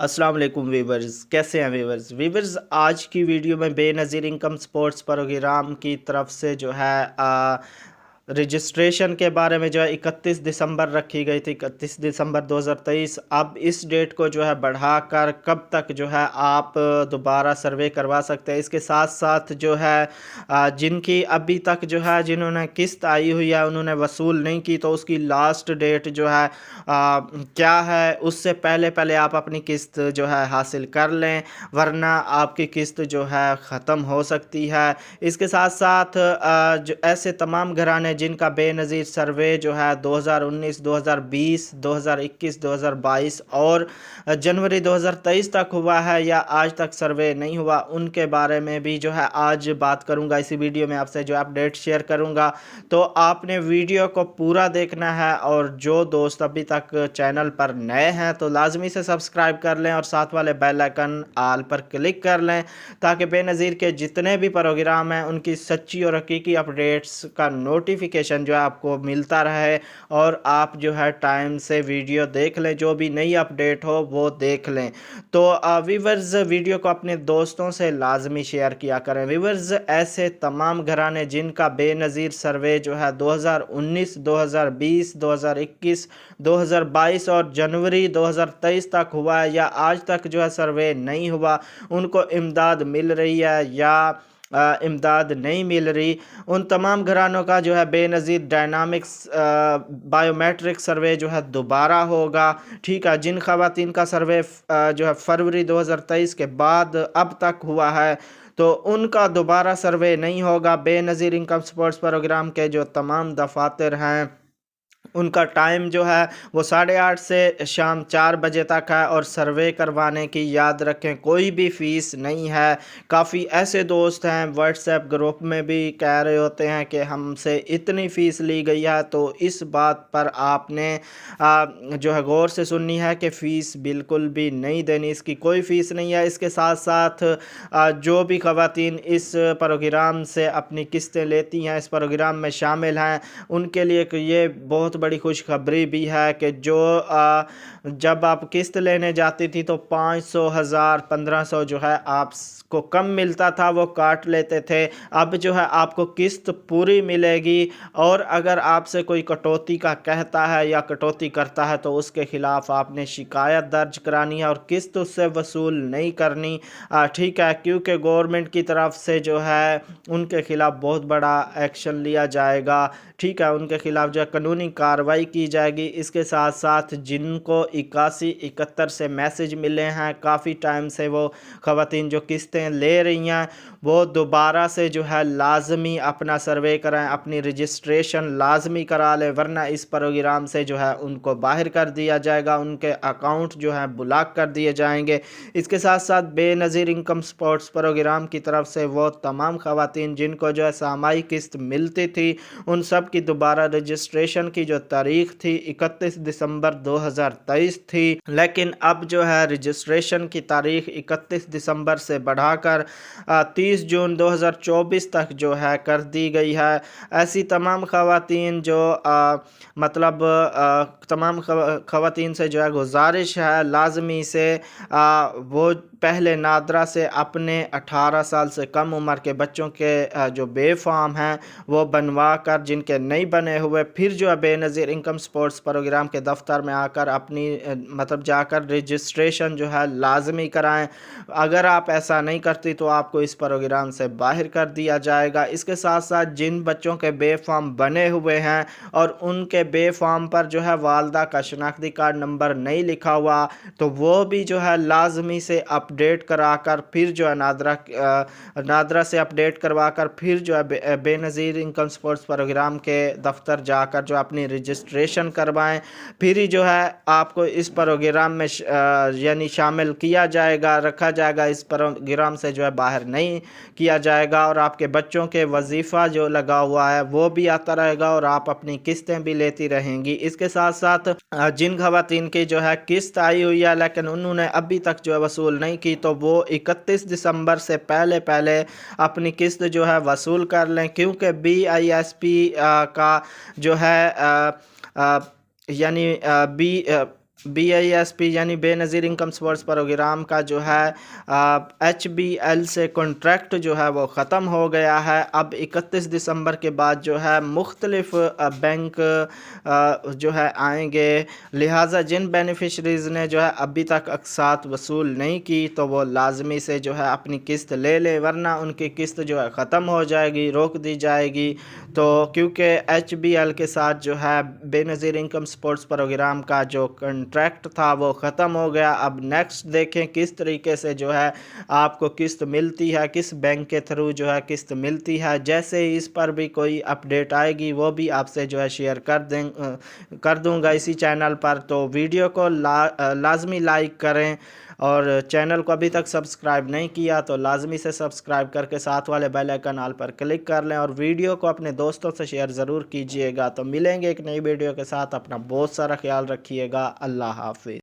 अस्सलाम वालेकुम वीवर्स, कैसे हैं वीवर्स। आज की वीडियो में बेनज़ीर इनकम स्पोर्ट्स प्रोग्राम की तरफ से जो है रजिस्ट्रेशन के बारे में जो है 31 दिसंबर रखी गई थी, 31 दिसंबर 2023। अब इस डेट को जो है बढ़ाकर कब तक जो है आप दोबारा सर्वे करवा सकते हैं। इसके साथ साथ जो है जिनकी अभी तक जो है जिन्होंने किस्त आई हुई है उन्होंने वसूल नहीं की, तो उसकी लास्ट डेट जो है क्या है, उससे पहले पहले आप अपनी किस्त जो है हासिल कर लें, वरना आपकी किस्त जो है ख़त्म हो सकती है। इसके साथ साथ जो ऐसे तमाम घराने जिनका बेनज़ीर सर्वे जो है 2019, 2020, 2021, 2022 और जनवरी 2023 तक हुआ है या आज तक सर्वे नहीं हुआ, उनके बारे में भी जो है आज बात करूंगा। इसी वीडियो में आपसे जो अपडेट शेयर करूंगा, तो आपने वीडियो को पूरा देखना है। और जो दोस्त अभी तक चैनल पर नए हैं तो लाजमी से सब्सक्राइब कर लें और साथ वाले बेल आइकन आल पर क्लिक कर लें, ताकि बेनज़ीर के जितने भी प्रोग्राम हैं उनकी सच्ची और हकीकी अपडेट्स का नोटिफिकेशन जो है आपको मिलता रहे और आप जो है टाइम से वीडियो देख लें, जो भी नई अपडेट हो वो देख लें। तो व्यूवर्स, वीडियो को अपने दोस्तों से लाजमी शेयर किया करें। व्यूवर्स, ऐसे तमाम घराने जिनका बेनज़ीर सर्वे जो है 2019, 2020, 2021, 2022 और जनवरी 2023 तक हुआ है या आज तक जो है सर्वे नहीं हुआ, उनको इमदाद मिल रही है या इमदाद नहीं मिल रही, उन तमाम घरानों का जो है बेनज़ीर डायनामिक्स बायोमेट्रिक सर्वे जो है दोबारा होगा। ठीक है, जिन ख़वातीन का सर्वे जो है फरवरी 2023 के बाद अब तक हुआ है, तो उनका दोबारा सर्वे नहीं होगा। बेनज़ीर इनकम सपोर्ट्स प्रोग्राम के जो तमाम दफातर हैं उनका टाइम जो है वो 8:30 से शाम 4 बजे तक है। और सर्वे करवाने की याद रखें, कोई भी फ़ीस नहीं है। काफ़ी ऐसे दोस्त हैं व्हाट्सएप ग्रुप में भी कह रहे होते हैं कि हमसे इतनी फ़ीस ली गई है, तो इस बात पर आपने जो है गौर से सुननी है कि फ़ीस बिल्कुल भी नहीं देनी, इसकी कोई फ़ीस नहीं है। इसके साथ साथ जो भी ख़वातीन इस प्रोग्राम से अपनी किस्तें लेती हैं, इस प्रोग्राम में शामिल हैं, उनके लिए ये बहुत बड़ी खुशखबरी भी है कि जो जब आप किस्त लेने जाती थी तो 500, 1000, 1500 जो है आपको कम मिलता था, वो काट लेते थे। अब जो है आपको किस्त पूरी मिलेगी, और अगर आपसे कोई कटौती का कहता है या कटौती करता है तो उसके ख़िलाफ़ आपने शिकायत दर्ज करानी है और किस्त उससे वसूल नहीं करनी। ठीक है, क्योंकि गवर्नमेंट की तरफ से जो है उनके ख़िलाफ़ बहुत बड़ा एक्शन लिया जाएगा। ठीक है, उनके ख़िलाफ़ जो है कानूनी कार्रवाई की जाएगी। इसके साथ साथ जिनको 81, 71 से मैसेज मिले हैं, काफ़ी टाइम से वो ख़वातीन जो किस्तें ले रही हैं, वो दोबारा से जो है लाजमी अपना सर्वे कराएं, अपनी रजिस्ट्रेशन लाजमी करा लें, वरना इस प्रोग्राम से जो है उनको बाहर कर दिया जाएगा, उनके अकाउंट जो है ब्लॉक कर दिए जाएंगे। इसके साथ साथ बेनज़ीर इनकम सपोर्ट्स प्रोग्राम की तरफ से वो तमाम ख़वातीन जिनको जो है सामाई किस्त मिलती थी, उन सब की दोबारा रजिस्ट्रेशन की जो तारीख थी 31 दिसंबर 2023 थी, लेकिन अब जो है रजिस्ट्रेशन की तारीख 31 दिसंबर से बढ़ाकर 30 जून 2024 तक जो है कर दी गई है। ऐसी तमाम ख़वातीन जो मतलब तमाम ख़वातीन से जो है गुजारिश है लाजमी से वो पहले नादरा से अपने 18 साल से कम उम्र के बच्चों के जो बेफाम हैं वो बनवा कर, जिनके नहीं बने हुए, फिर जो है बेनज़ीर इनकम सपोर्ट्स प्रोग्राम के दफ्तर में आकर अपनी मतलब जाकर रजिस्ट्रेशन जो है लाजमी कराएं। अगर आप ऐसा नहीं करती तो आपको इस प्रोग्राम से बाहर कर दिया जाएगा। इसके साथ साथ जिन बच्चों के बेफाम बने हुए हैं और उनके बेफाम पर जो है वालदा का शनाख्ती कार्ड नंबर नहीं लिखा हुआ, तो वो भी जो है लाजमी से अपडेट कराकर फिर जो है नादरा से अपडेट करवाकर फिर जो है बेनज़ीर इनकम सपोर्ट्स प्रोग्राम के दफ्तर जाकर जो अपनी रजिस्ट्रेशन करवाएं, फिर ही जो है आपको इस प्रोग्राम में यानी शामिल किया जाएगा, रखा जाएगा। इस प्रोग्राम से जो है बाहर नहीं किया जाएगा और आपके बच्चों के वजीफ़ा जो लगा हुआ है वो भी आता रहेगा और आप अपनी किस्तें भी लेती रहेंगी। इसके साथ साथ जिन ख़वातीन की जो है किस्त आई हुई है लेकिन उन्होंने अभी तक जो है वसूल नहीं की, तो वो 31 दिसंबर से पहले पहले अपनी किस्त जो है वसूल कर लें, क्योंकि BISP का जो है यानी BISP यानी बेनज़ीर इनकम सपोर्ट्स प्रोग्राम का जो है HBL से कॉन्ट्रैक्ट जो है वो ख़त्म हो गया है। अब 31 दिसंबर के बाद जो है मुख्तलिफ़ बैंक जो है आएंगे, लिहाजा जिन बेनिफिशरीज़ ने जो है अभी तक अक़सात वसूल नहीं की तो वो लाजमी से जो है अपनी किस्त ले लें, वरना उनकी किस्त जो है ख़त्म हो जाएगी, रोक दी जाएगी। तो क्योंकि HBL के साथ जो है बेनज़ीर इनकम सपोर्ट्स प्रोग्राम का जो कॉन्ट्रैक्ट था वो ख़त्म हो गया। अब नेक्स्ट देखें किस तरीके से जो है आपको किस्त मिलती है, किस बैंक के थ्रू जो है किस्त मिलती है। जैसे ही इस पर भी कोई अपडेट आएगी वो भी आपसे जो है शेयर कर दूंगा इसी चैनल पर। तो वीडियो को लाजमी लाइक करें, और चैनल को अभी तक सब्सक्राइब नहीं किया तो लाजमी से सब्सक्राइब करके साथ वाले बेल आइकन ऑल पर क्लिक कर लें, और वीडियो को अपने दोस्तों से शेयर ज़रूर कीजिएगा। तो मिलेंगे एक नई वीडियो के साथ, अपना बहुत सारा ख्याल रखिएगा। अल्लाह हाफिज़।